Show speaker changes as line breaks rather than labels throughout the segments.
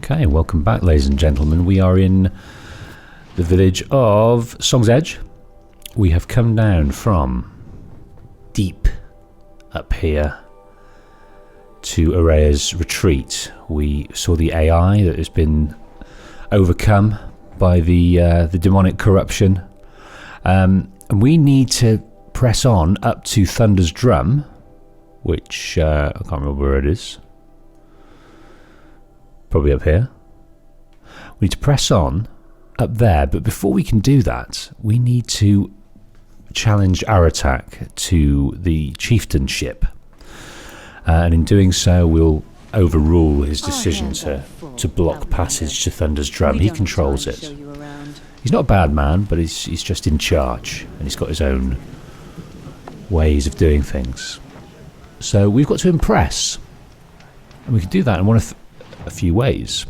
Okay, welcome back, ladies and gentlemen. We are in the village of Song's Edge. We have come down from deep up here to Araya's retreat. We saw the AI that has been overcome by the demonic corruption. And we need to press on up to Thunder's Drum, which I can't remember where it is. Probably up here. We need to press on up there, but before we can do that, we need to challenge Aratak to the chieftainship. And in doing so, we'll overrule his decision to block passage to Thunder's Drum. He controls it. He's not a bad man, but he's just in charge, and he's got his own ways of doing things. So we've got to impress, and we can do that in one of a few ways.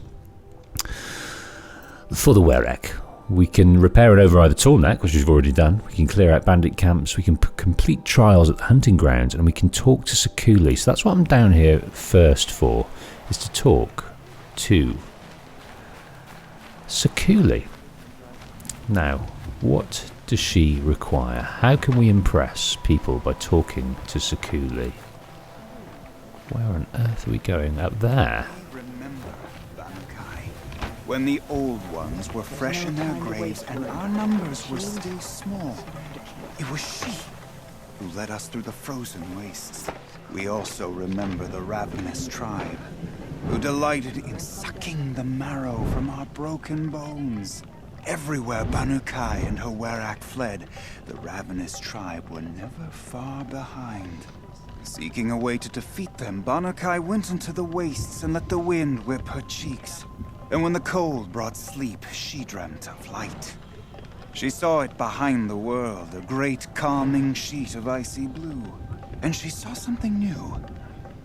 For the Werek, we can repair and override the Tallneck, which we've already done. We can clear out bandit camps. We can complete trials at the hunting grounds, and we can talk to Sakuli. So that's what I'm down here first for, is to talk to Sakuli. Now, what does she require? How can we impress people by talking to Sakuli? Where on earth are we going? Up there?
When the old ones were fresh in their graves and our numbers were still small, it was she who led us through the frozen wastes. We also remember the ravenous tribe, who delighted in sucking the marrow from our broken bones. Everywhere Banukai and her Werak fled, the ravenous tribe were never far behind. Seeking a way to defeat them, Banukai went into the wastes and let the wind whip her cheeks. And when the cold brought sleep, she dreamt of light. She saw it behind the world, a great calming sheet of icy blue. And she saw something new.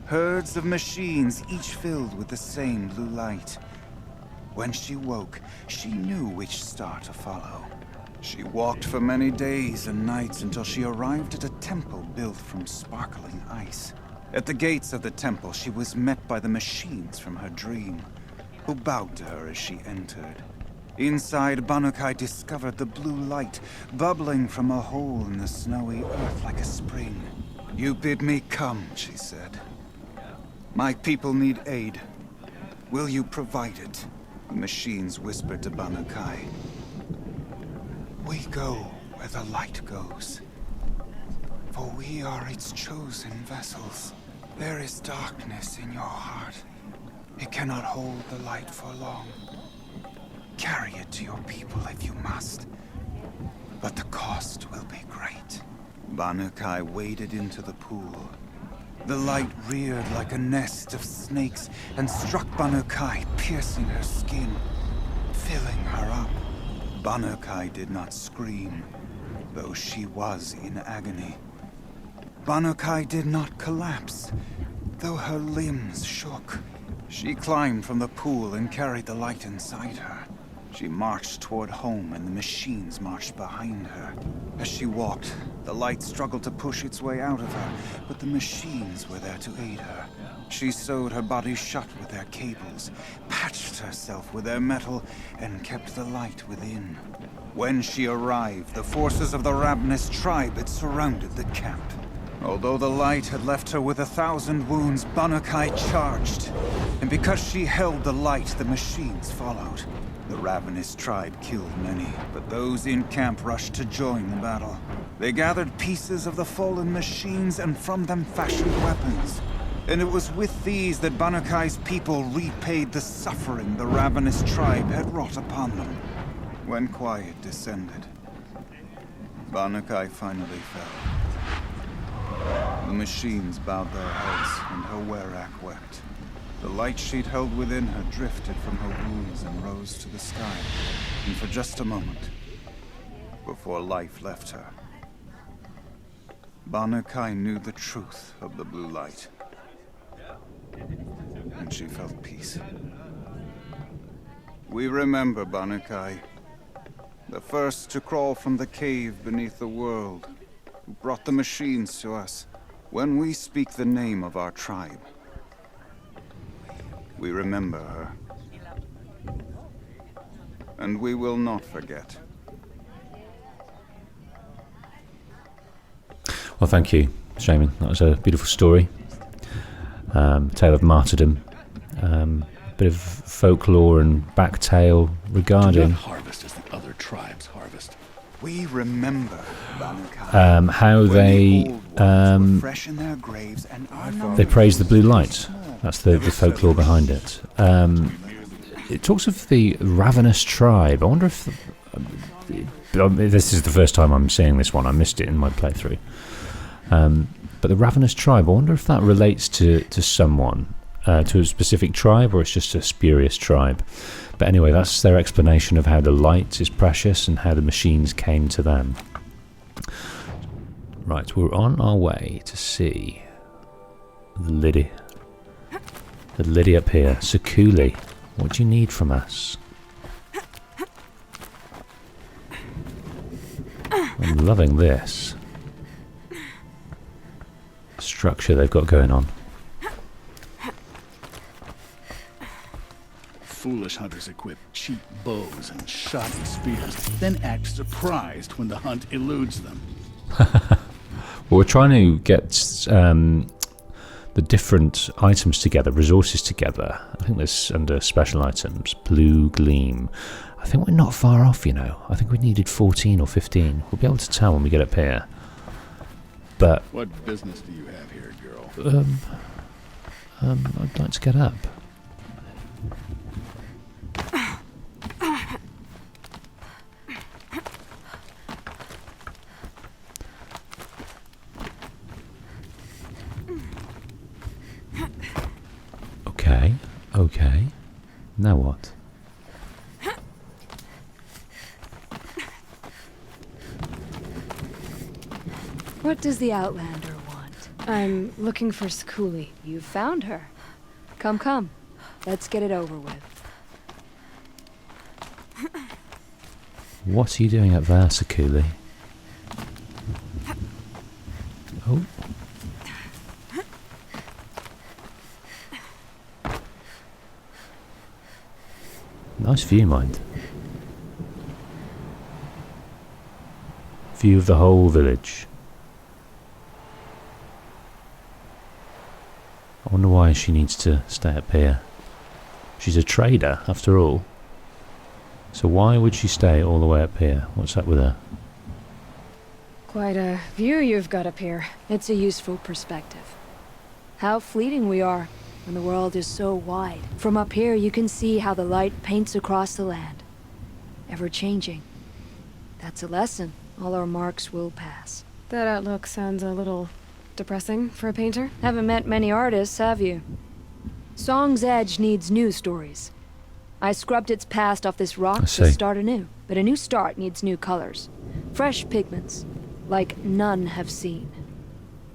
Herds of machines, each filled with the same blue light. When she woke, she knew which star to follow. She walked for many days and nights until she arrived at a temple built from sparkling ice. At the gates of the temple, she was met by the machines from her dream, who bowed to her as she entered. Inside, Banukai discovered the blue light bubbling from a hole in the snowy earth like a spring. "You bid me come," she said. "My people need aid. Will you provide it?" The machines whispered to Banukai. "We go where the light goes, for we are its chosen vessels. There is darkness in your heart. It cannot hold the light for long. Carry it to your people if you must, but the cost will be great." Banukai waded into the pool. The light reared like a nest of snakes and struck Banukai, piercing her skin, filling her up. Banukai did not scream, though she was in agony. Banukai did not collapse, though her limbs shook. She climbed from the pool and carried the light inside her. She marched toward home and the machines marched behind her. As she walked, the light struggled to push its way out of her, but the machines were there to aid her. She sewed her body shut with their cables, patched herself with their metal, and kept the light within. When she arrived, the forces of the ravenous tribe had surrounded the camp. Although the light had left her with 1,000 wounds, Banukai charged. And because she held the light, the machines followed. The ravenous tribe killed many, but those in camp rushed to join the battle. They gathered pieces of the fallen machines and from them fashioned weapons. And it was with these that Banukai's people repaid the suffering the ravenous tribe had wrought upon them. When quiet descended, Banukai finally fell. The machines bowed their heads, and her Werak wept. The light she'd held within her drifted from her wounds and rose to the sky, and for just a moment, before life left her, Banukai knew the truth of the blue light, and she felt peace. We remember Banukai, the first to crawl from the cave beneath the world, who brought the machines to us. When we speak the name of our tribe, we remember her. And we will not forget.
Well, thank you, Shaman. That was a beautiful story. Tale of martyrdom. Bit of folklore and backtail regarding
Do not harvest as the other tribes harvest.
We remember Banukar.
how
When
they
the old ones were fresh in their graves and our
they
numbers
praise the blue
were
light.
small.
That's the folklore behind it. It talks of the ravenous tribe. I wonder if this is the first time I'm seeing this one. I missed it in my playthrough. But the ravenous tribe. I wonder if that relates to someone. To a specific tribe, or it's just a spurious tribe. But anyway, that's their explanation of how the light is precious and how the machines came to them. Right, we're on our way to see the Liddy. The Liddy up here. Sakuli, what do you need from us? I'm loving this structure they've got going on.
Foolish hunters equip cheap bows and shoddy spears, then act surprised when the hunt eludes them.
Well, we're trying to get the different items together, resources together. I think there's under special items, blue gleam. I think we're not far off, you know. I think we needed 14 or 15. We'll be able to tell when we get up here. But
What business do you have here, girl?
I'd like to get up. Okay. Now what?
What does the Outlander want?
I'm looking for Sakuli.
You found her. Come. Let's get it over with.
What are you doing up there, Sakuli? Oh. Nice view, mind. View of the whole village. I wonder why she needs to stay up here. She's a trader, after all. So why would she stay all the way up here? What's up with her?
Quite a view you've got up here.
It's a useful perspective. How fleeting we are when the world is so wide. From up here you can see how the light paints across the land. Ever changing. That's a lesson. All our marks will pass.
That outlook sounds a little depressing for a painter.
Haven't met many artists, have you? Song's Edge needs new stories. I scrubbed its past off this rock to start anew. But a new start needs new colors. Fresh pigments. Like none have seen.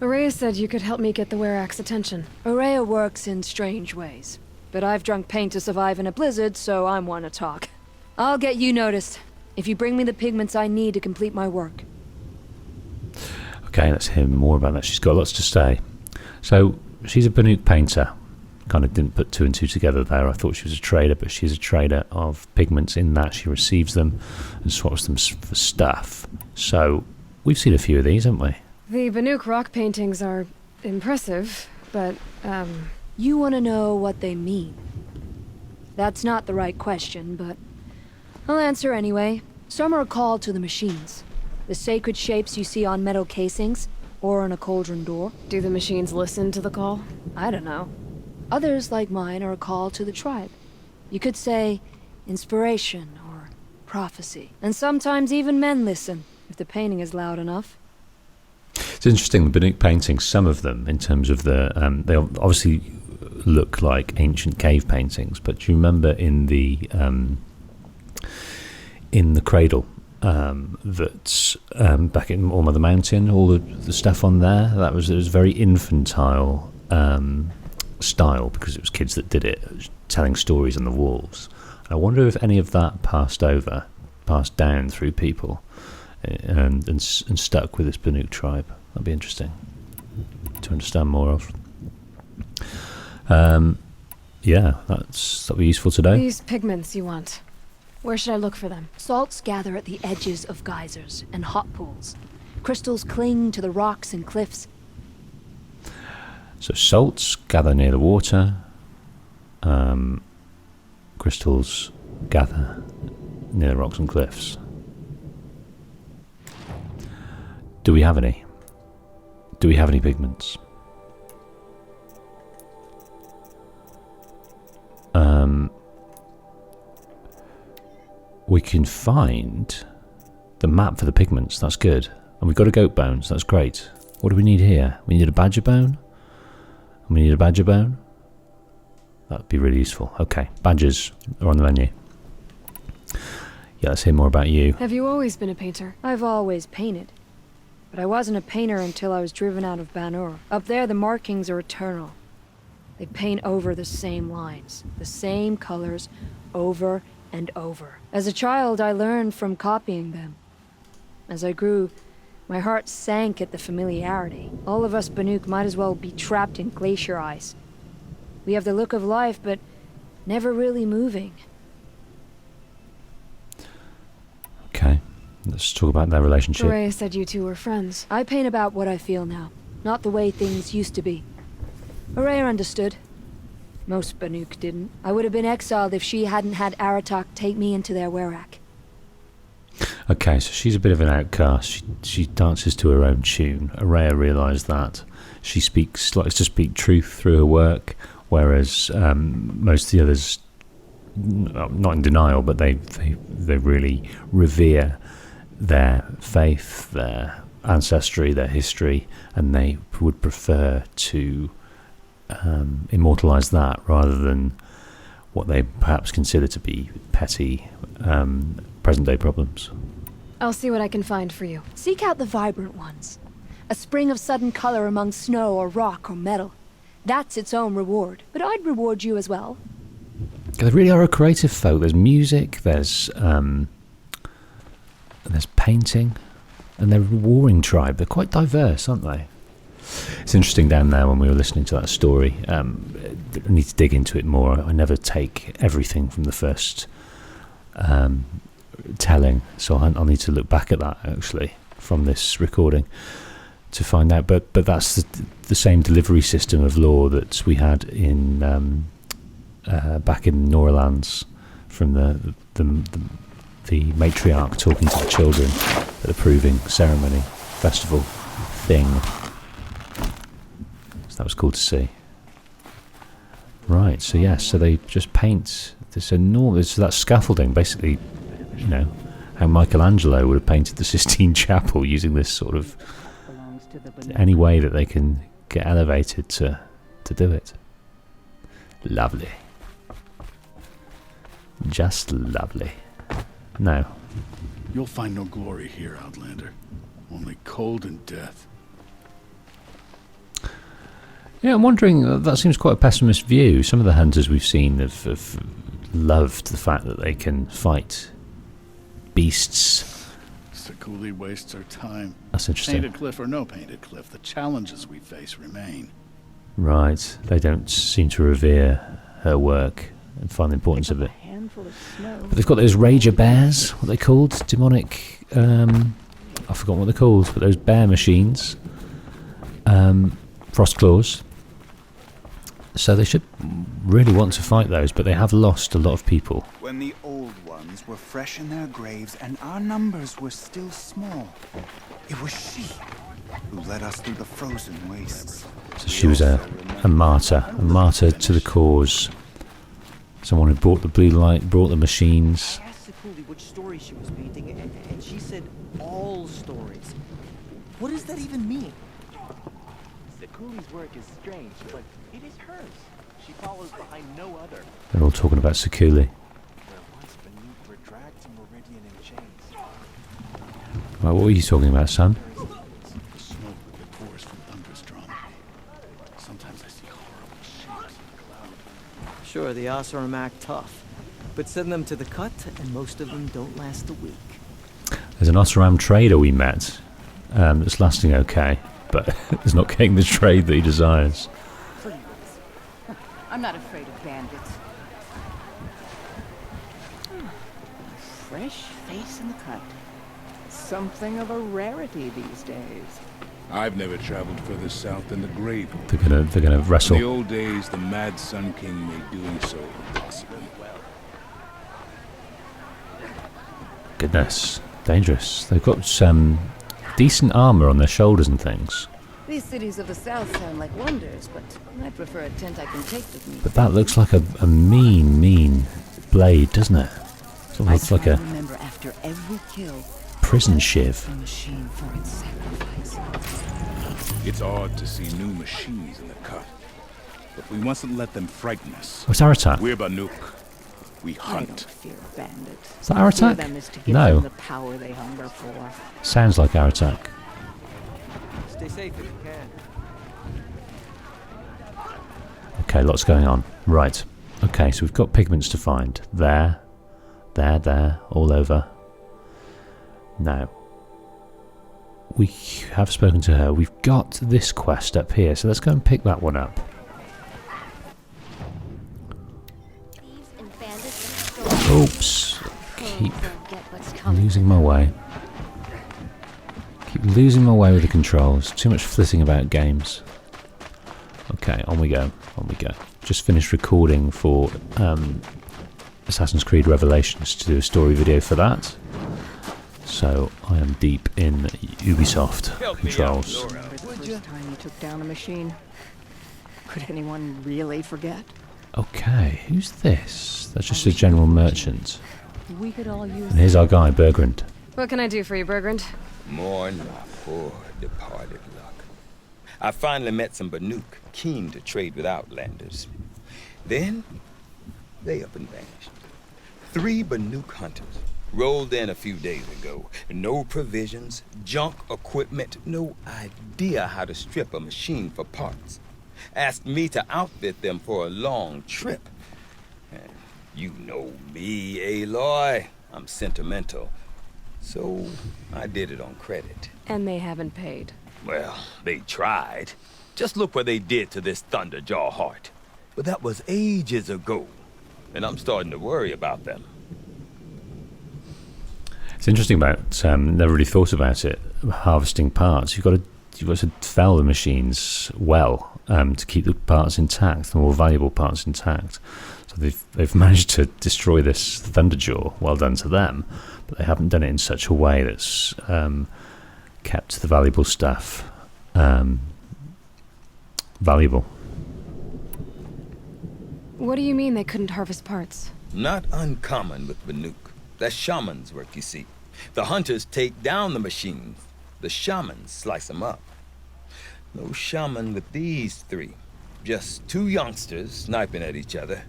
Araya said you could help me get the Werax's attention.
Araya works in strange ways. But I've drunk paint to survive in a blizzard, so I'm one to talk. I'll get you noticed, if you bring me the pigments I need to complete my work.
Okay, let's hear more about that. She's got lots to say. So, she's a Banuk painter. Kind of didn't put two and two together there. I thought she was a trader, but she's a trader of pigments in that she receives them and swaps them for stuff. So, we've seen a few of these, haven't we?
The Banuk rock paintings are impressive, but,
You want to know what they mean? That's not the right question, but I'll answer anyway. Some are called to the machines. The sacred shapes you see on metal casings, or on a cauldron door.
do the machines listen to the call?
I don't know. Others, like mine, are a call to the tribe. You could say inspiration or prophecy. And sometimes even men listen, if the painting is loud enough.
It's interesting, the Banuk paintings, some of them, in terms of the... they obviously look like ancient cave paintings, but do you remember in the cradle, that back in All Mother Mountain, all the stuff on there, it was very infantile style, because it was kids that did it, telling stories on the walls. I wonder if any of that passed down through people and stuck with this Banuk tribe. That'd be interesting. to understand more of. Yeah, that'll be useful today.
These pigments you want. Where should I look for them?
Salts gather at the edges of geysers and hot pools. Crystals cling to the rocks and cliffs.
So salts gather near the water. Crystals gather near the rocks and cliffs. Do we have any? Do we have any pigments? We can find the map for the pigments. That's good. And we've got a goat bones. That's great. What do we need here? We need a badger bone. And we need a badger bone. That'd be really useful. Okay, badgers are on the menu. Yeah, let's hear more about you.
Have you always been a painter?
I've always painted. But I wasn't a painter until I was driven out of Banur. Up there, the markings are eternal. They paint over the same lines, the same colors, over and over. As a child, I learned from copying them. As I grew, my heart sank at the familiarity. All of us Banuk might as well be trapped in glacier ice. We have the look of life, but never really moving.
Okay, let's talk about their relationship.
Ray said you two were friends.
I paint about what I feel now, not the way things used to be. Araya understood. Most Banuk didn't. I would have been exiled if she hadn't had Aratak take me into their werak.
Okay, so she's a bit of an outcast. She dances to her own tune. Araya realised that. She likes to speak truth through her work, whereas most of the others, not in denial, but they really revere their faith, their ancestry, their history, and they would prefer to immortalise that rather than what they perhaps consider to be petty present-day problems.
I'll see what I can find for you.
Seek out the vibrant ones. A spring of sudden color among snow or rock or metal. That's its own reward. But I'd reward you as well.
They really are a creative folk. There's music, there's painting, and they're a warring tribe. They're quite diverse, aren't they? It's interesting down there when we were listening to that story. I need to dig into it more. I never take everything from the first telling, so I'll need to look back at that actually from this recording to find out. But that's the same delivery system of lore that we had in back in Noralands from the matriarch talking to the children at the proving ceremony festival thing. So that was cool to see. Right, so yes, so they just paint this enormous, so that scaffolding, basically, you know, how Michelangelo would have painted the Sistine Chapel using this sort of any way that they can get elevated to do it. Lovely. Just lovely. Now,
You'll find no glory here, Outlander. Only cold and death.
yeah, I'm wondering, that seems quite a pessimist view. Some of the hunters we've seen have loved the fact that they can fight beasts.
Sekuli wastes our time.
That's interesting.
Painted cliff or no painted cliff, the challenges we face remain.
Right, they don't seem to revere her work and find the importance of it. But they've got those rager bears, what are they called? Demonic, I've forgotten what they're called, but those bear machines. Frost claws. So they should really want to fight those, but they have lost a lot of people.
When the old ones were fresh in their graves and our numbers were still small, it was she who led us through the frozen wastes.
So she was a martyr to the cause. Someone who brought the blue light, brought the machines.
I asked Sekuli which story she was painting, and she said all stories. What does that even mean?
Sekuli's work is strange, but it is hers. She follows behind no other.
They're all talking about Sekuli.
Where once Banuk were dragged to Meridian in chains.
Right, what were you talking about, son?
The smoke that pours from Thunderstrom. Sometimes I see horrible shapes in the cloud.
Sure, the Oseram act tough, but send them to the cut, and most of them don't last a week.
There's an Oseram trader we met that's lasting okay. but is not getting the trade that he desires.
Please. I'm not afraid of bandits. A fresh face in the cut. Something of a rarity these days.
I've never traveled further south than the grave.
They're gonna
In the
wrestle.
old days, the Mad Sun King made doing so impossible.
Goodness, dangerous. They've got some decent armor on their shoulders and things.
These cities of the south sound like wonders, but I prefer a tent I can take with me.
But that looks like a mean blade, doesn't it? It looks like a
remember after every kill,
prison shiv.
the machine for its sacrifice.
It's odd to see new machines in the cut, but we mustn't let them frighten us.
What's Aratak?
We're Banuk. We
I don't
hunt.
fear bandits.
Is that Aratak?
Fear them is to give
No.
them the power they hunger for.
Sounds like Aratak.
Stay safe if you can.
Okay, lots going on. Right. Okay, so we've got pigments to find. There, all over. Now, we have spoken to her. We've got this quest up here, so let's go and pick that one up. Oops. Keep losing my way. Keep losing my way with the controls. Too much flitting about games. Okay, on we go. On we go. Just finished recording for Assassin's Creed Revelations to do a story video for that. So I am deep in Ubisoft controls.
Remember the first time you took down a machine? Could anyone really forget?
Okay, who's this? That's just a general merchant.
We could all use.
And here's our guy, Bergrand.
What can I do for you, Bergrand?
Mourn my poor departed luck. I finally met some Banuk keen to trade with Outlanders. Then, they up and vanished. 3 Banuk hunters rolled in a few days ago. No provisions, junk equipment, no idea how to strip a machine for parts. Asked me to outfit them for a long trip. And you know me, Aloy. I'm sentimental. So I did it on credit.
And they haven't paid.
Well, they tried. Just look what they did to this Thunderjaw heart. But that was ages ago. And I'm starting to worry about them.
It's interesting about, never really thought about it, harvesting parts. You've got to fell the machines well to keep the parts intact, the more valuable parts intact. So they've managed to destroy this Thunderjaw. Well done to them. But they haven't done it in such a way that's kept the valuable stuff valuable.
What do you mean they couldn't harvest parts?
Not uncommon with Banuk. That's shaman's work, you see. The hunters take down the machines. The shamans slice them up. No shaman with these 3. Just 2 youngsters sniping at each other.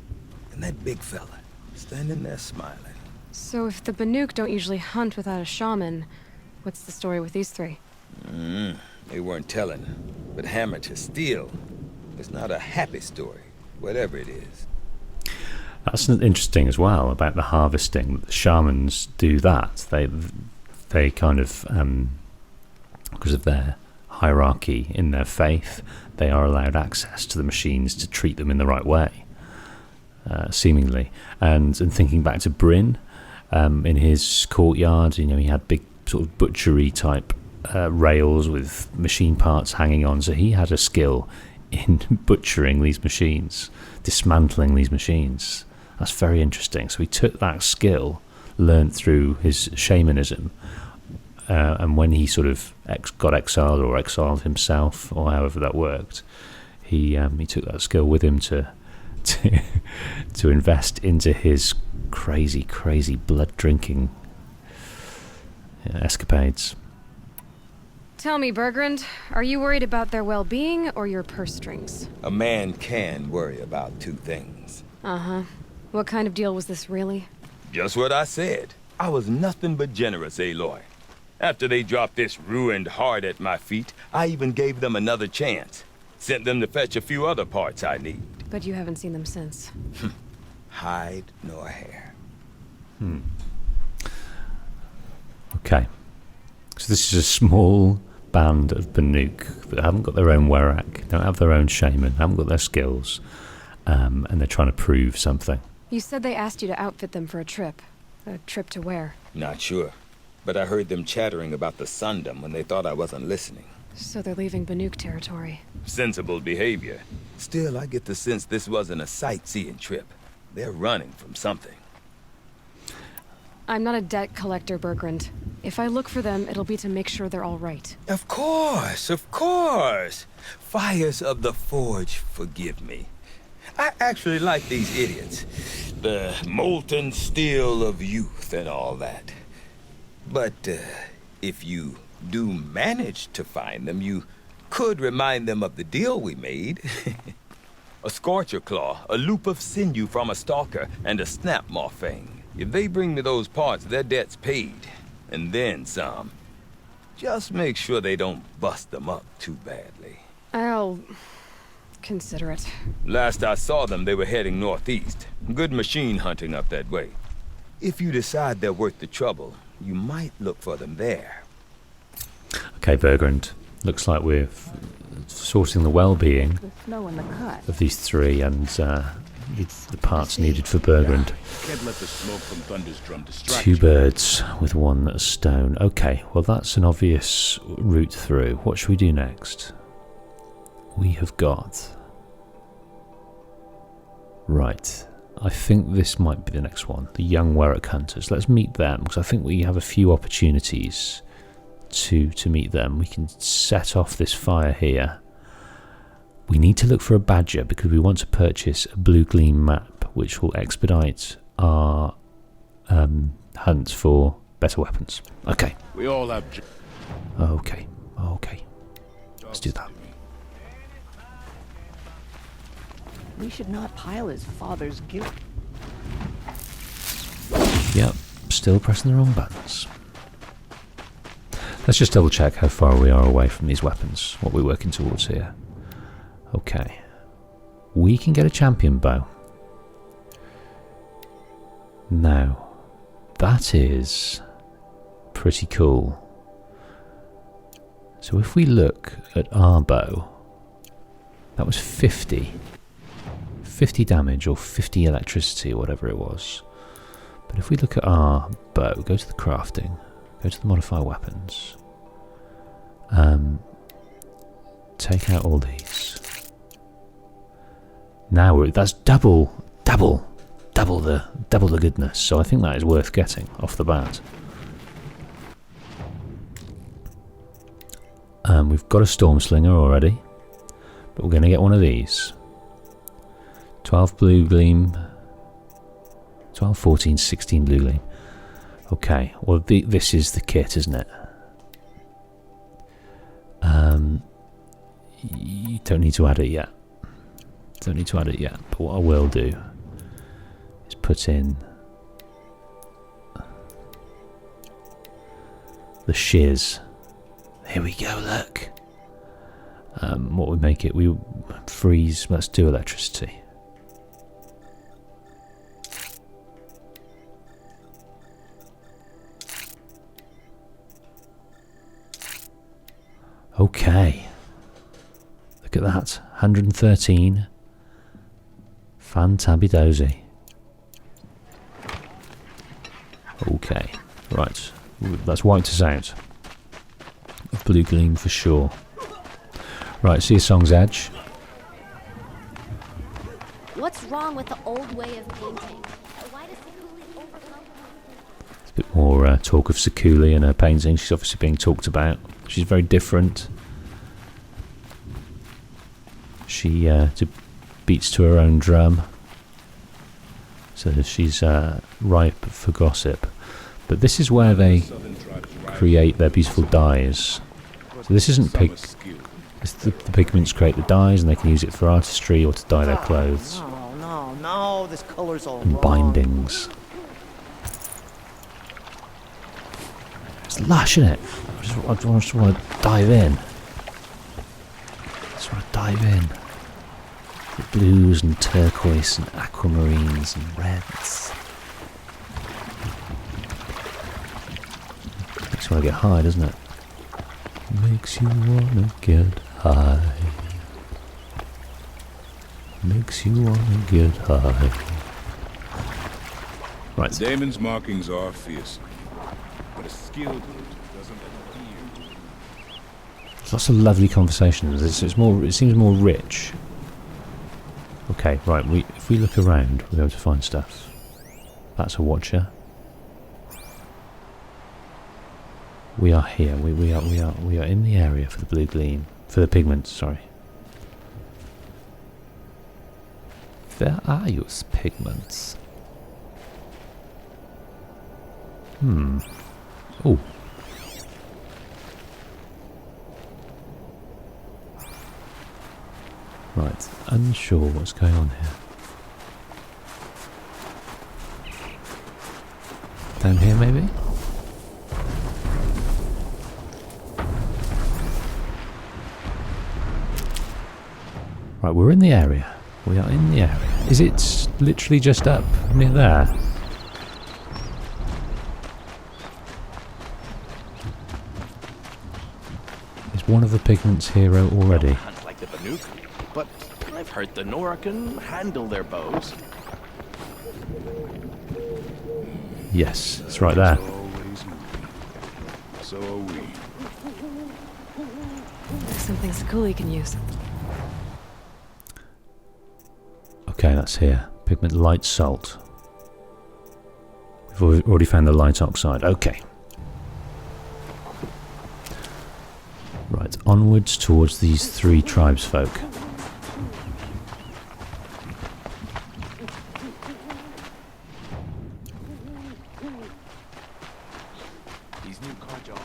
And that big fella standing there smiling.
So if the Banuk don't usually hunt without a shaman, what's the story with these 3?
They weren't telling. But hammer to steel. It's not a happy story, whatever it is.
That's interesting as well about the harvesting. The shamans do that. They kind of, because of their hierarchy in their faith, they are allowed access to the machines to treat them in the right way, seemingly. And thinking back to Bryn, in his courtyard, he had big sort of butchery type rails with machine parts hanging on. So he had a skill in butchering these machines, dismantling these machines. That's very interesting. So he took that skill, learned through his shamanism, and when he sort of got exiled or exiled himself, or however that worked, he took that skill with him to invest into his crazy blood drinking escapades.
Tell me, Bergrand, are you worried about their well-being or your purse strings?
A man can worry about 2 things.
Uh-huh. What kind of deal was this, really?
Just what I said. I was nothing but generous, Aloy. After they dropped this ruined heart at my feet, I even gave them another chance. Sent them to fetch a few other parts I need.
But you haven't seen them since.
Hide nor hair.
Okay. So this is a small band of Banuk that haven't got their own Werak, don't have their own shaman, haven't got their skills, and they're trying to prove something.
You said they asked you to outfit them for a trip. A trip to where?
Not sure. But I heard them chattering about the Sundom when they thought I wasn't listening.
So they're leaving Banuk territory.
Sensible behavior. Still, I get the sense this wasn't a sightseeing trip. They're running from something.
I'm not a debt collector, Bergrand. If I look for them, it'll be to make sure they're all right.
Of course, of course. Fires of the Forge, forgive me. I actually like these idiots. The molten steel of youth and all that. But if you do manage to find them, you could remind them of the deal we made. A Scorcher Claw, a loop of sinew from a stalker, and a snap morphine. If they bring me those parts, their debt's paid. And then some. Just make sure they don't bust them up too badly.
I'll consider it.
Last I saw them, they were heading northeast. Good machine hunting up that way. If you decide they're worth the trouble, you might look for them there.
Okay, Bergrand. Looks like we're sorting the well-being
The snow in the cut.
of these three and the parts needed for Bergrand.
Can't let the smoke from Thunder's drum distract
Two
you.
birds with one stone. Okay, well that's an obvious route through. What should we do next? We have got... Right. I think this might be the next one. The young Werak hunters. Let's meet them, because I think we have a few opportunities to meet them. We can set off this fire here. We need to look for a badger, because we want to purchase a blue gleam map, which will expedite our hunts for better weapons. Okay.
We all have...
Okay. Let's do that.
We should not pile his father's guilt.
Yep, still pressing the wrong buttons. Let's just double check how far we are away from these weapons, what we're working towards here. Okay. We can get a champion bow. Now, that is pretty cool. So if we look at our bow, that was 50 damage or 50 electricity or whatever it was. But if we look at our bow, go to the crafting, go to the modify weapons, take out all these. Now that's double the goodness. So I think that is worth getting off the bat. We've got a storm slinger already, but we're going to get one of these. 12 blue gleam, 12, 14, 16 blue gleam. Okay, well this is the kit, isn't it? You don't need to add it yet. But what I will do is put in the shiz. Here we go, look. What would make it? We freeze, let's do electricity. Okay. Look at that. 113. Fantabby-dozy. Okay. Right. That's wiped us out of blue gleam for sure. Right, see a Song's Edge.
What's wrong with the old way of painting? Why does Sakuli overcome?
There's a bit more talk of Sakuli and her painting. She's obviously being talked about. She's very different. She beats to her own drum. So she's ripe for gossip. But this is where they create their beautiful dyes. So this isn't pig. The pigments create the dyes, and they can use it for artistry or to dye their clothes.
No, this color's all
And
wrong.
bindings. It's lush, isn't it? I just want to dive in. The blues and turquoise and aquamarines and reds. Makes you want to get high, doesn't it? Makes you wanna get high. Makes you wanna get high. Right.
The daemon's markings are fierce, but a skilled hunter doesn't appear.
There's lots of lovely conversations. It's more. It seems more rich. Okay, right. If we look around, we'll be able to find stuff. That's a watcher. We are here. We are in the area for the blue gleam. For the pigments, sorry. Where are you, pigments? Oh. Right, unsure what's going on here. Down here, maybe? Right, we're in the area. We are in the area. Is it literally just up near there? Is one of the pigments here already?
Hunt like the Banuk, but I've heard the Nora can handle their bows.
Yes, it's right there.
Always moving. So are we.
Something Sakuli can use.
Okay, that's here. Pigment light salt. We've already found the light oxide. Okay. Right, onwards towards these 3 tribesfolk.
These new carja.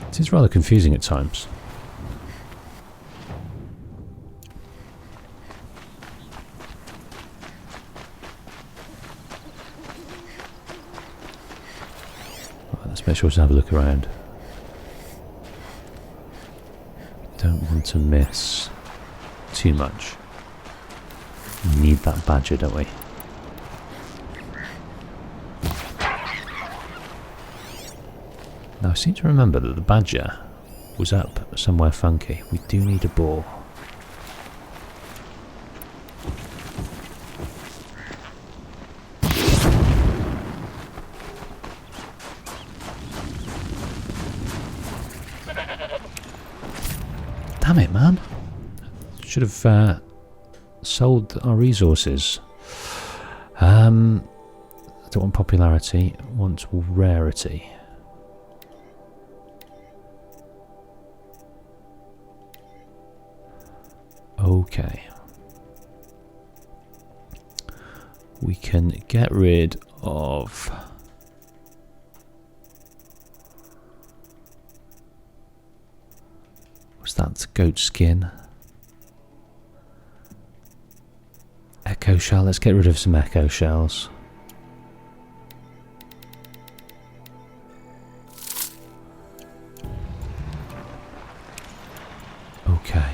It is rather confusing at times. Let's make sure to have a look around. Don't want to miss too much. We need that badger, don't we? Now I seem to remember that the badger was up somewhere funky. We do need a boar. Damn it, man. Should have sold our resources. I don't want popularity, I want rarity. Okay. We can get rid of... what's that? Goat skin. Echo shell. Let's get rid of some echo shells. Okay.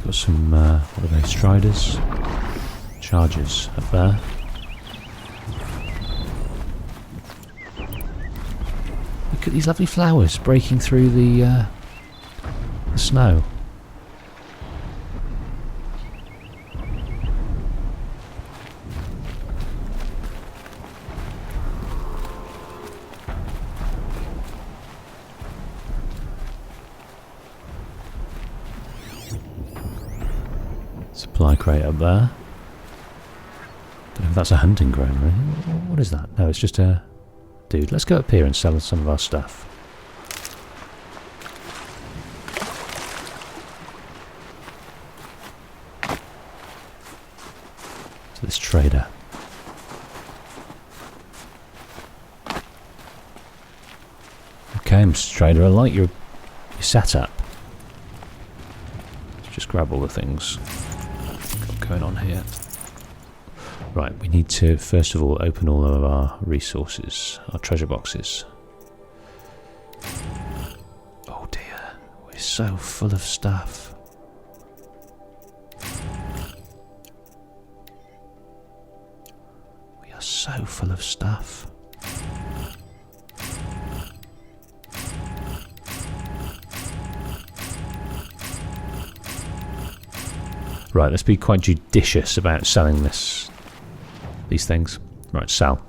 Got some, what are they, striders? Charges up there. Look at these lovely flowers breaking through the snow. Supply crate up there. Don't know if that's a hunting ground, really. What is that? No, it's just a... Dude, let's go up here and sell some of our stuff. To this trader. Okay, Mr. Trader, I like your setup. Let's just grab all the things going on here. Right, we need to first of all open all of our resources, our treasure boxes. Oh, so full of stuff. We are so full of stuff. Right, let's be quite judicious about selling these things. Right, sell.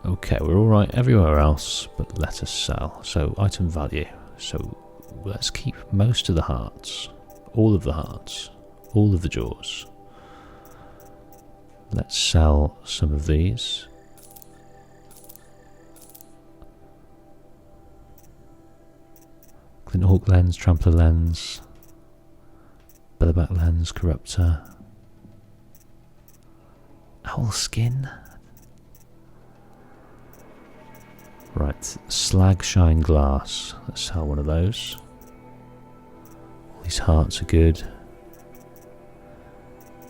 Okay, we're alright everywhere else, but let us sell. So, item value. So, let's keep most of the hearts. All of the hearts. All of the jaws. Let's sell some of these. Glint lens, trampler lens. Bellerback lens, corruptor. Owl skin. Right, slag shine glass. Let's sell one of those. All these hearts are good.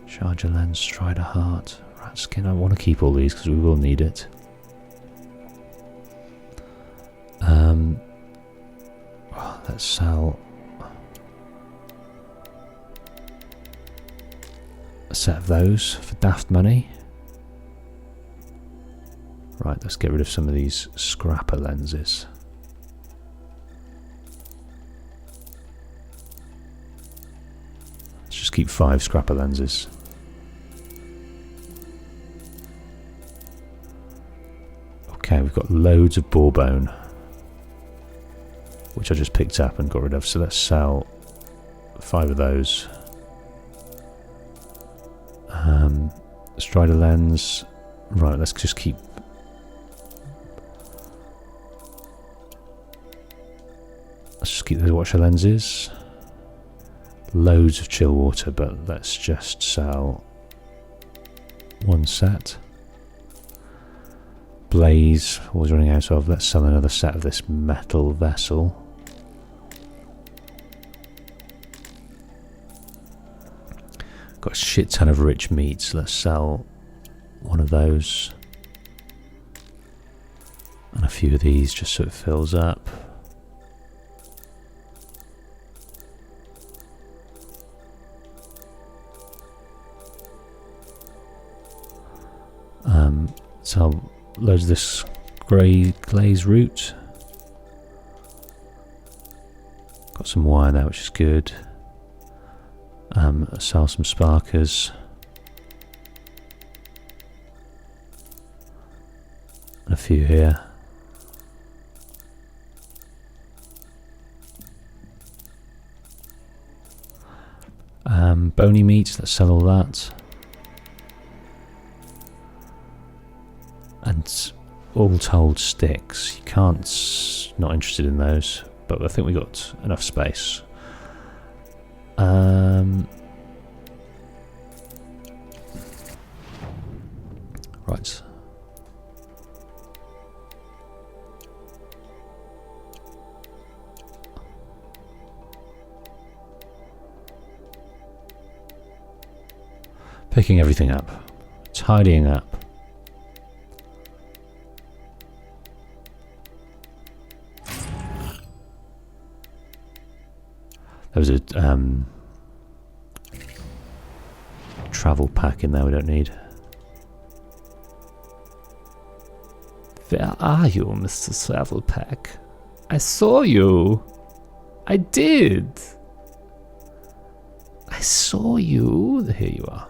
Charger lens, strider heart, rat skin. I want to keep all these because we will need it. Let's sell a set of those for daft money. Right, let's get rid of some of these scrapper lenses. Let's just keep 5 scrapper lenses. Okay, we've got loads of boar bone, which I just picked up and got rid of, so let's sell 5 of those. Strider lens. Right, let's just keep... Let's just keep those watcher lenses. Loads of chill water, but let's just sell 1 set. Blaze, what was running out of? Let's sell another set of this metal vessel. Got a shit ton of rich meats. Let's sell one of those. And a few of these just so it fills up. Sell loads of this grey glaze root. Got some wire there, which is good. Sell some sparkers. And a few here. Bony meats, let's sell all that. And all told sticks. You can't, not interested in those, but I think we got enough space. Right. Picking everything up, tidying up. There was a travel pack in there we don't need. Where are you, Mr. Travel Pack? I saw you. I did. I saw you. Here you are.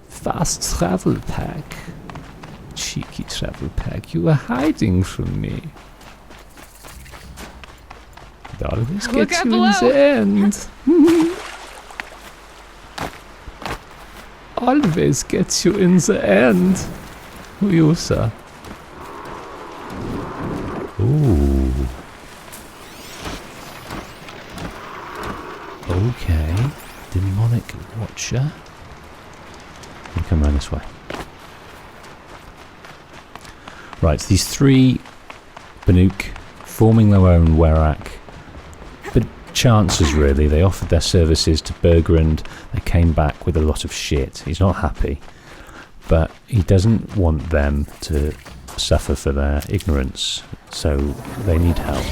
Fast Travel Pack. Cheeky Travel Pack. You were hiding from me. It always gets you in the end. Always gets you in the end. Who you, sir? Ooh. Okay. Demonic Watcher. You come around this way. Right, so these 3 Banuk forming their own Werak. But chances really, they offered their services to Bergrand. They came back with a lot of shit. He's not happy. But he doesn't want them to suffer for their ignorance, so they need help.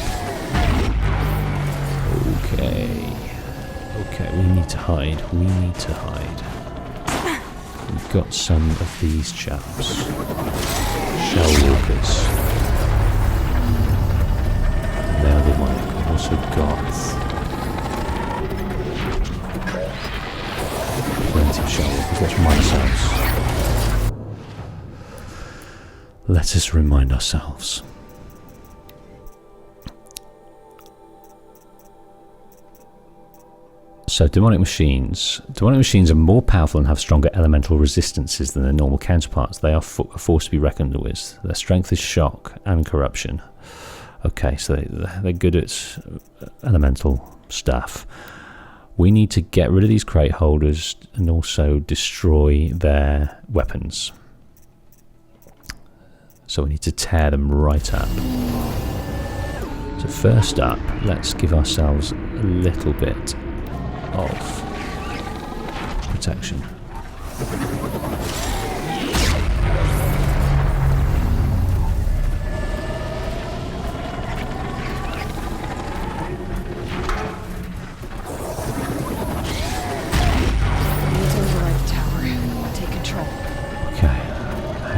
Okay, we need to hide. We've got some of these chaps. Shell walkers. They are demonic. We've also got plenty of shell walkers. Let's remind ourselves. Let us remind ourselves. So demonic machines are more powerful and have stronger elemental resistances than their normal counterparts. They are a force to be reckoned with. Their strength is shock and corruption. Okay, so they're good at elemental stuff. We need to get rid of these crate holders and also destroy their weapons. So we need to tear them right up. So first up, let's give ourselves a little bit of protection.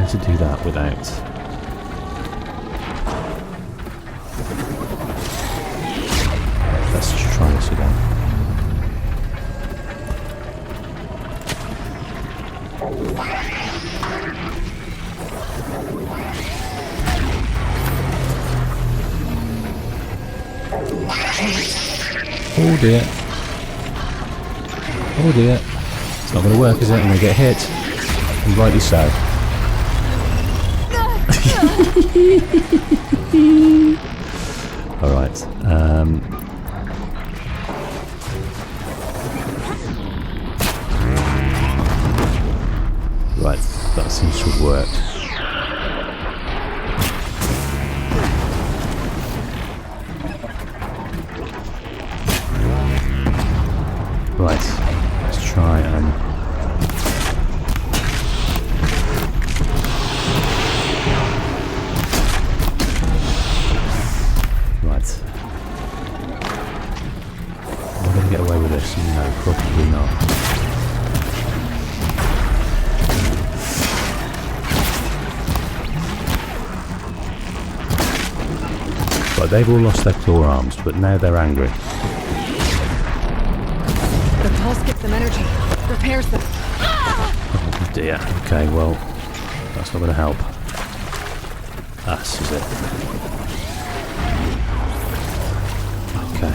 To do that without let's just try this again. Oh dear, it's not going to work, is it? I'm going to get hit, and rightly so. Alright, right, that seems to have worked. Right, let's try and get away with this? No, probably not. But they've all lost their claw arms, but now they're angry.
The pulse gives them energy, repairs them.
Oh dear. Okay, well, that's not going to help. This is it. Okay.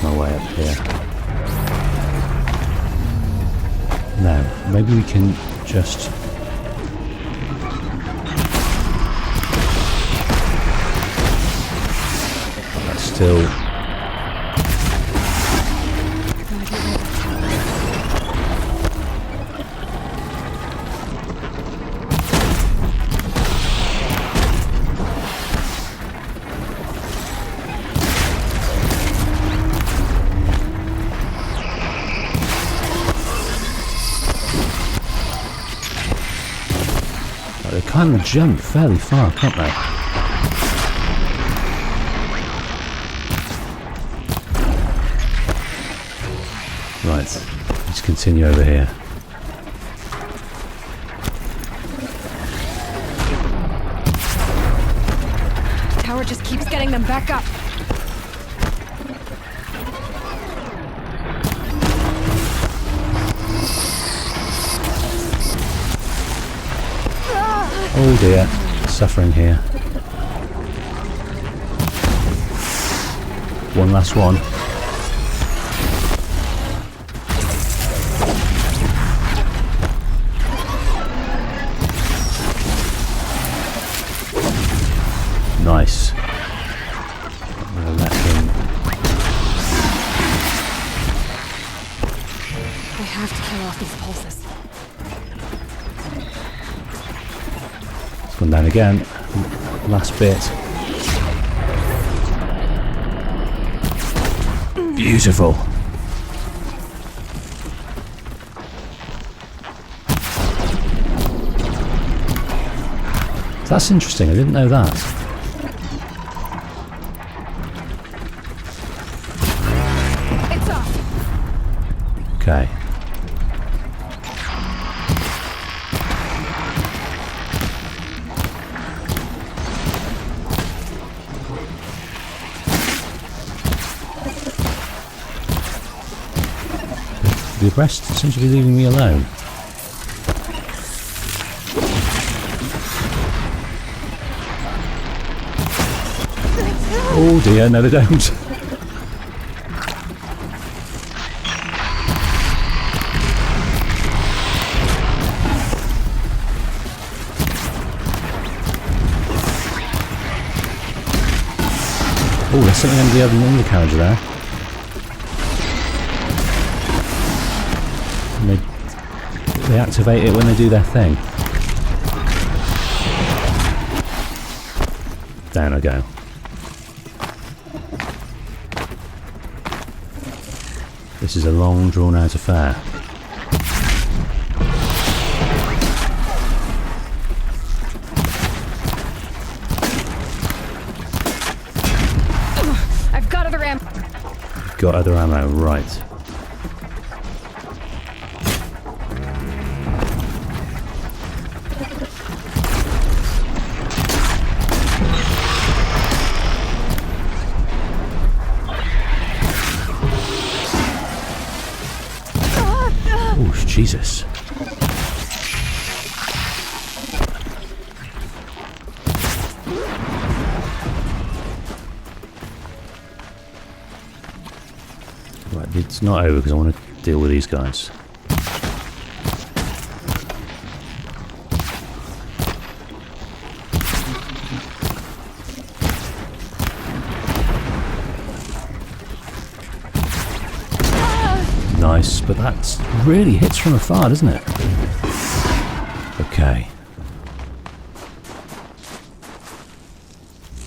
My way up here. Now, maybe we can just that's still they kind of jump fairly far, can't they? Right, let's continue over here.
The tower just keeps getting them back up.
Oh dear, suffering here. One last one. Nice. I'm gonna let him.
I have to kill off these pulses.
Gone down again. Last bit. Beautiful. That's interesting, I didn't know that.
It's off.
Okay. The rest seems to be leaving me alone. Oh dear, no they don't. Oh, there's something under the other undercarriage there. And they activate it when they do their thing. Down I go. This is a long drawn out affair.
I've got other ammo.
Got other ammo, right. Jesus. Right, it's not over because I want to deal with these guys. Nice, but that really hits from afar, doesn't it? Okay.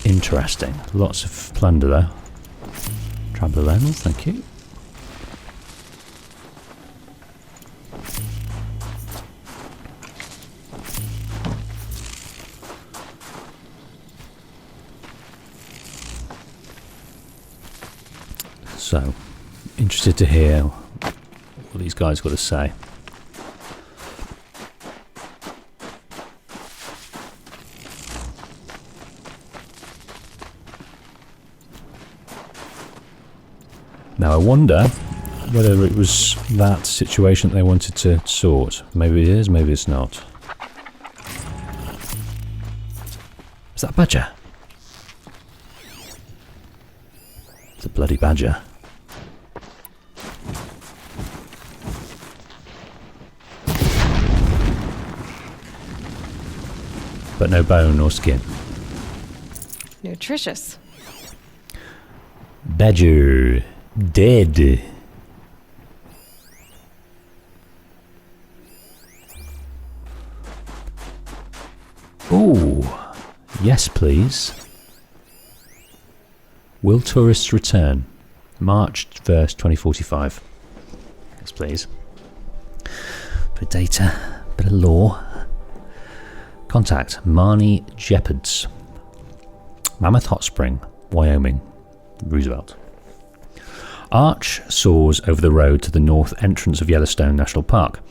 Interesting. Lots of plunder there. Traveller level, thank you. So, interested to hear what these guys got to say. Now I wonder whether it was that situation that they wanted to sort. Maybe it is, maybe it's not. Is that a badger? It's a bloody badger. But no bone or skin.
Nutritious.
Badger. Dead. Oh, yes please. Will tourists return? March 1st, 2045. Yes please. Bit of data, bit of lore. Contact Marnie Jeppards. Mammoth Hot Spring, Wyoming. Roosevelt. Arch soars over the road to the north entrance of Yellowstone National Park.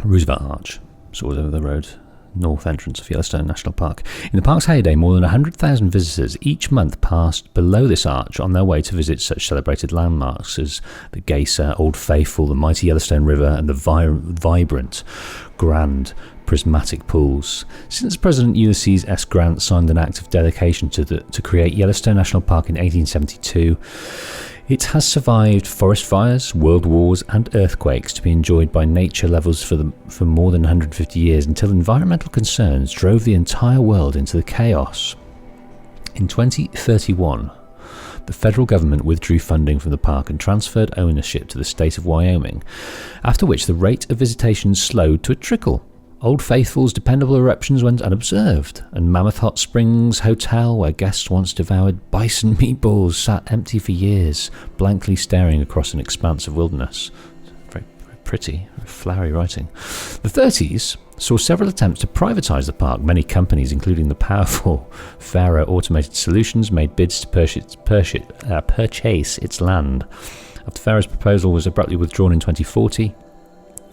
Roosevelt Arch soars over the road, north entrance of Yellowstone National Park. In the park's heyday, more than 100,000 visitors each month passed below this arch on their way to visit such celebrated landmarks as the Geysir, Old Faithful, the mighty Yellowstone River, and the vibrant Grand Prismatic Pools. Since President Ulysses S. Grant signed an act of dedication to create Yellowstone National Park in 1872, it has survived forest fires, world wars, and earthquakes to be enjoyed by nature lovers for more than 150 years until environmental concerns drove the entire world into the chaos. In 2031, the federal government withdrew funding from the park and transferred ownership to the state of Wyoming, after which the rate of visitation slowed to a trickle. Old Faithful's dependable eruptions went unobserved, and Mammoth Hot Springs Hotel, where guests once devoured bison meatballs, sat empty for years, blankly staring across an expanse of wilderness. Very, very pretty, very flowery writing. The 30s saw several attempts to privatise the park. Many companies, including the powerful Faro Automated Solutions, made bids to purchase its land. After Faro's proposal was abruptly withdrawn in 2040,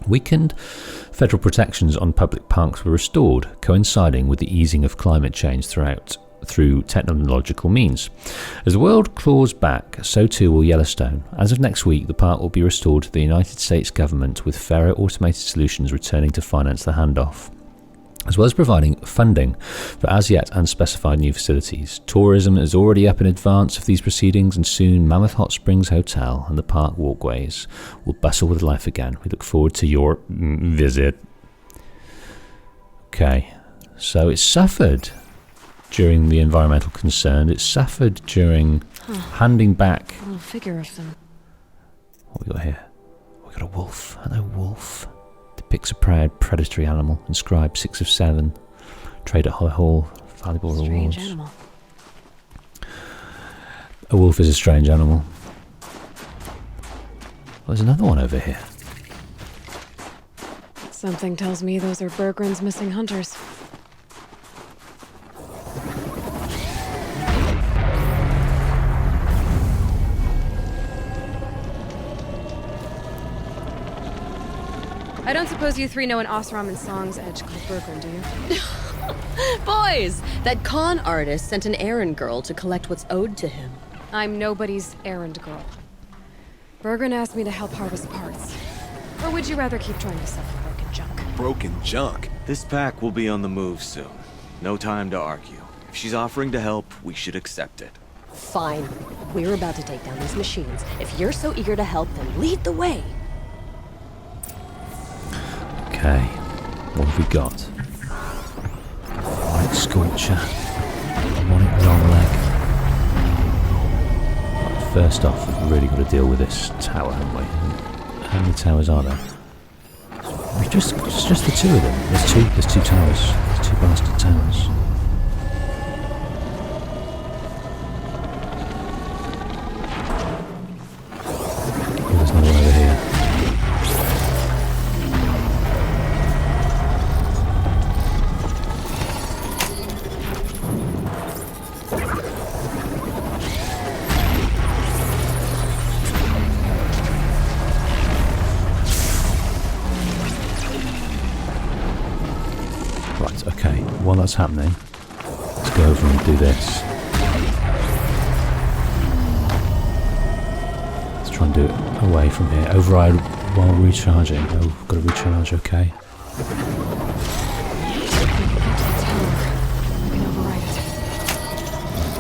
weakened federal protections on public parks were restored, coinciding with the easing of climate change through technological means. As the world claws back, so too will Yellowstone. As of next week, the park will be restored to the United States government, with Faro Automated Solutions returning to finance the handoff, as well as providing funding for as yet unspecified new facilities. Tourism is already up in advance of these proceedings, and soon Mammoth Hot Springs Hotel and the park walkways will bustle with life again. We look forward to your visit. Okay, so it suffered during the environmental concern. It suffered during handing back.
A little figure of them.
What we got here? We got a wolf. Hello, wolf. Depicts a proud predatory animal. Inscribed 6 of 7. Trade at High Hall. Valuable
Strange
rewards.
animal.
A wolf is a strange animal. Well, there's another one over here.
Something tells me those are Bergren's missing hunters. I don't suppose you three know an Osram and Song's edge called Bergren, do you?
Boys, that con artist sent an errand girl to collect what's owed to him.
I'm nobody's errand girl. Bergren asked me to help harvest parts. Or would you rather keep trying to sell broken junk?
Broken junk?
This pack will be on the move soon. No time to argue. If she's offering to help, we should accept it.
Fine. We're about to take down these machines. If you're so eager to help, then lead the way.
Okay, what have we got? White Scorcher. Demonic long leg. Right, first off, we've really got to deal with this tower, haven't we? How many towers are there? It's just the two of them. There's two towers. There's 2 bastard towers. Oh, there's no one over here. Okay, while that's happening, let's go over and do this. Let's try and do it away from here. Override while recharging. Oh, got to recharge, okay.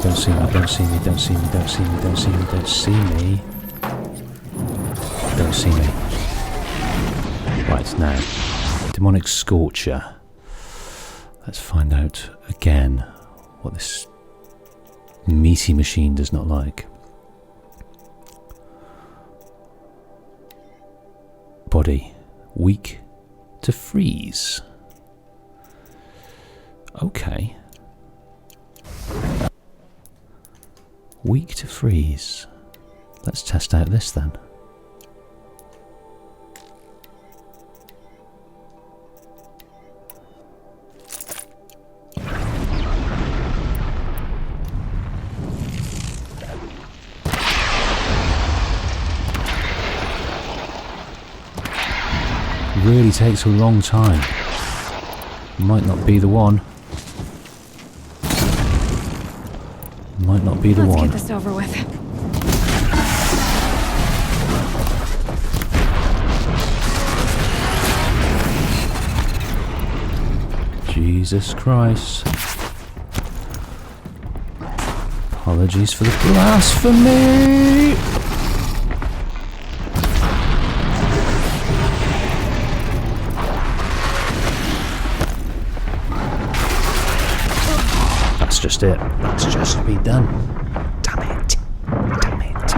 Don't see me, don't see me, don't see me, don't see me, don't see me, don't see me. Don't see me. Right, now. Demonic Scorcher. Let's find out again what this meaty machine does not like. Body. Weak to freeze. Okay. Weak to freeze. Let's test out this then. Really takes a long time. Might not be the one. Might not be the one.
Let's get this over with.
Jesus Christ. Apologies for the blasphemy. That's just it. That's just to be done. Damn it. Damn it.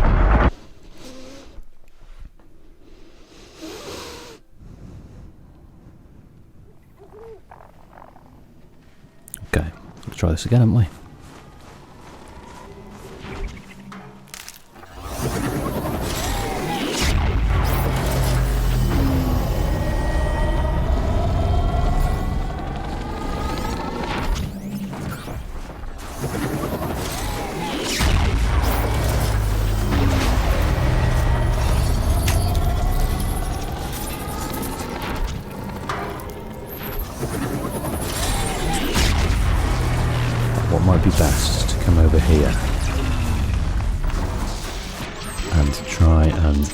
Okay, let's try this again, haven't we? might be best to come over here and try and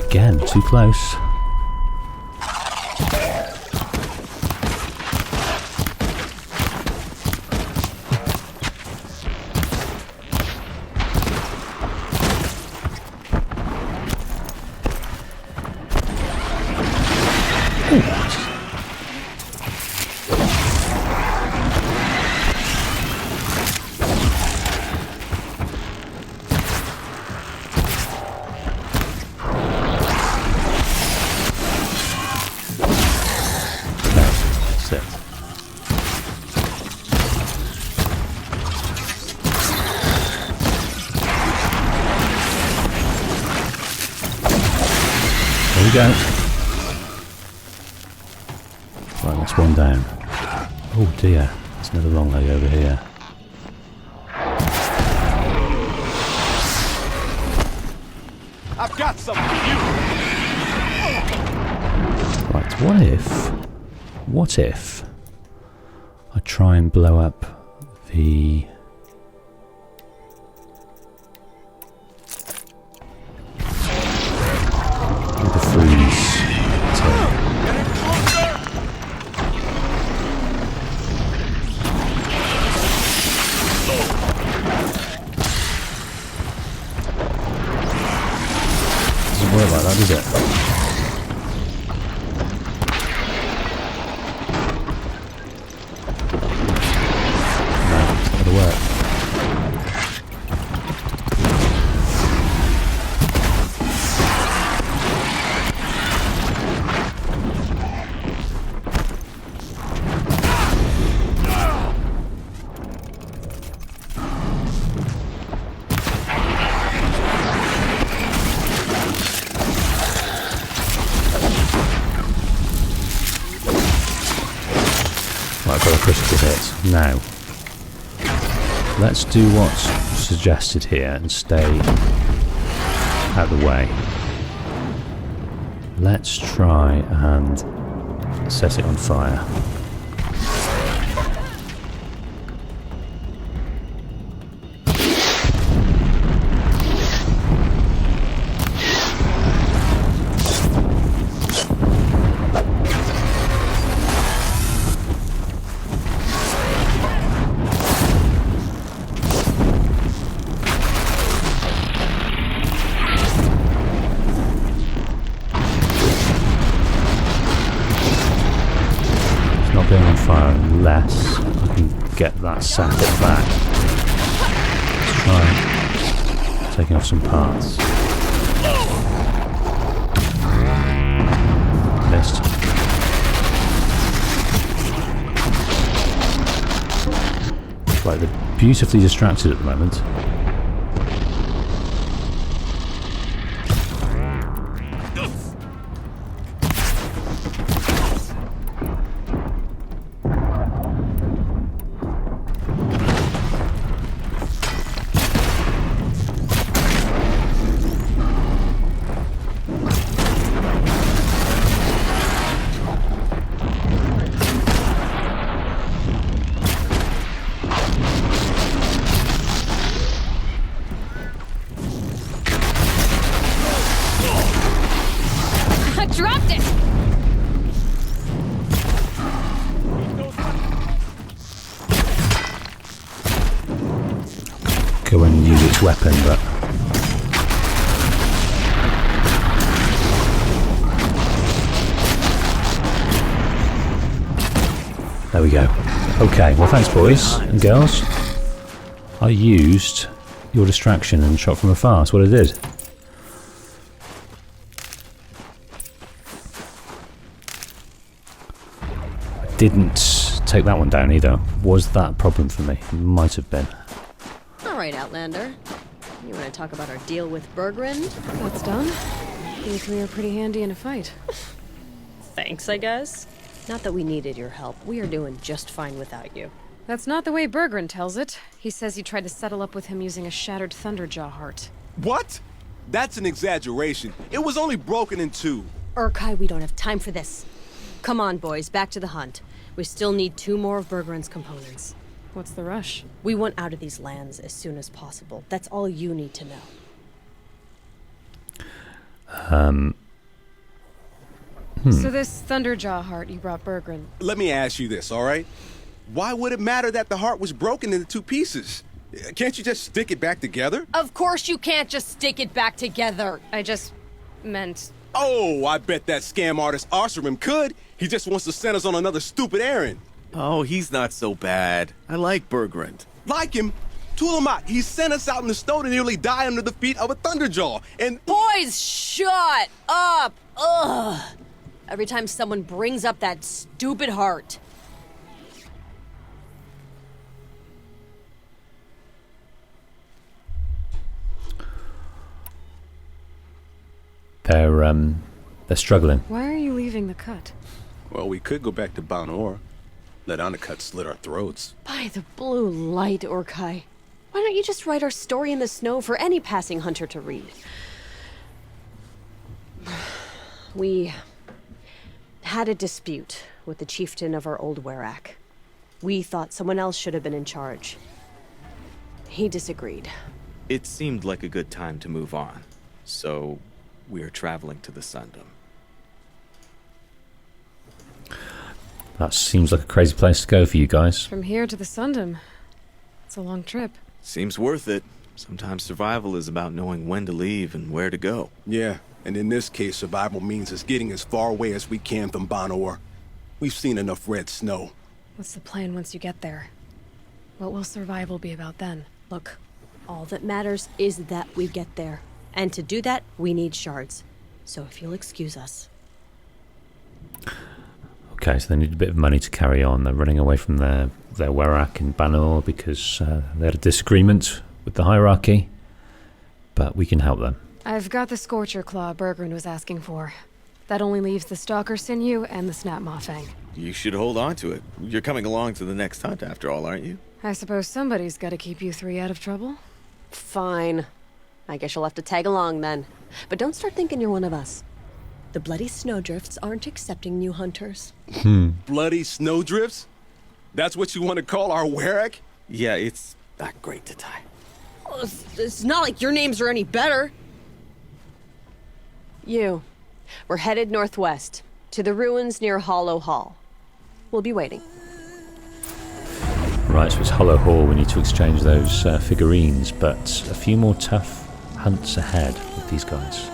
again, too close. There we go. Right, that's one down. Oh dear, there's another long leg over here.
I've got something for you.
Right, what if I try and blow up the freeze tail. Doesn't work like that, does it? No, it's not gonna work. I've got a critical hit. Now, let's do what's suggested here and stay out of the way. Let's try and set it on fire. Being on fire unless I can get that socket back. Let's try taking off some parts. Missed. Right, they're beautifully distracted at the moment.
Dropped it!
Go and use its weapon, but there we go. Okay, well thanks boys and girls. I used your distraction and shot from afar, that's what I did. Didn't take that one down either. Was that a problem for me? Might have been.
Alright, Outlander. You want to talk about our deal with Bergrund?
That's done. These three are pretty handy in a fight.
Thanks, I guess. Not that we needed your help. We are doing just fine without you.
That's not the way Bergren tells it. He says you tried to settle up with him using a shattered Thunderjaw heart.
What? That's an exaggeration. It was only broken in two.
Urkai, we don't have time for this. Come on, boys, back to the hunt. We still need 2 more of Bergren's components.
What's the rush?
We want out of these lands as soon as possible. That's all you need to know.
So this Thunderjaw heart you brought Bergren.
Let me ask you this, all right? Why would it matter that the heart was broken into 2 pieces? Can't you just stick it back together?
Of course you can't just stick it back together.
I just meant...
Oh, I bet that scam artist Arsarim could. He just wants to send us on another stupid errand.
Oh, he's not so bad. I like Bergrand.
Like him? Tulamat, he sent us out in the snow to nearly die under the feet of a Thunderjaw, and...
Boys, shut up! Ugh! Every time someone brings up that stupid heart.
They're struggling.
Why are you leaving the cut?
Well, we could go back to Banor. Let Anacut slit our throats.
By the blue light, Urkai. Why don't you just write our story in the snow for any passing hunter to read? We had a dispute with the chieftain of our old Werak. We thought someone else should have been in charge. He disagreed.
It seemed like a good time to move on, so we're traveling to the Sundom.
That seems like a crazy place to go for you guys.
From here to the Sundom. It's a long trip.
Seems worth it. Sometimes survival is about knowing when to leave and where to go.
Yeah, and in this case, survival means us getting as far away as we can from Banor. We've seen enough red snow.
What's the plan once you get there? What will survival be about then?
Look, all that matters is that we get there. And to do that, we need shards. So if you'll excuse us.
Okay, so they need a bit of money to carry on. They're running away from their Werak in Banor because they had a disagreement with the hierarchy. But we can help them.
I've got the Scorcher Claw Bergren was asking for. That only leaves the Stalker Sinew and the Snap Maw Fang.
You should hold on to it. You're coming along to the next hunt after all, aren't you?
I suppose somebody's got to keep you 3 out of trouble.
Fine. I guess you'll have to tag along then. But don't start thinking you're one of us. The bloody snowdrifts aren't accepting new hunters.
Bloody snowdrifts? That's what you want to call our Werak?
Yeah, it's not great to tie.
Oh, it's not like your names are any better. We're headed northwest, to the ruins near Hollow Hall. We'll be waiting.
Right, so it's Hollow Hall. We need to exchange those figurines, but a few more tough hunts ahead with these guys.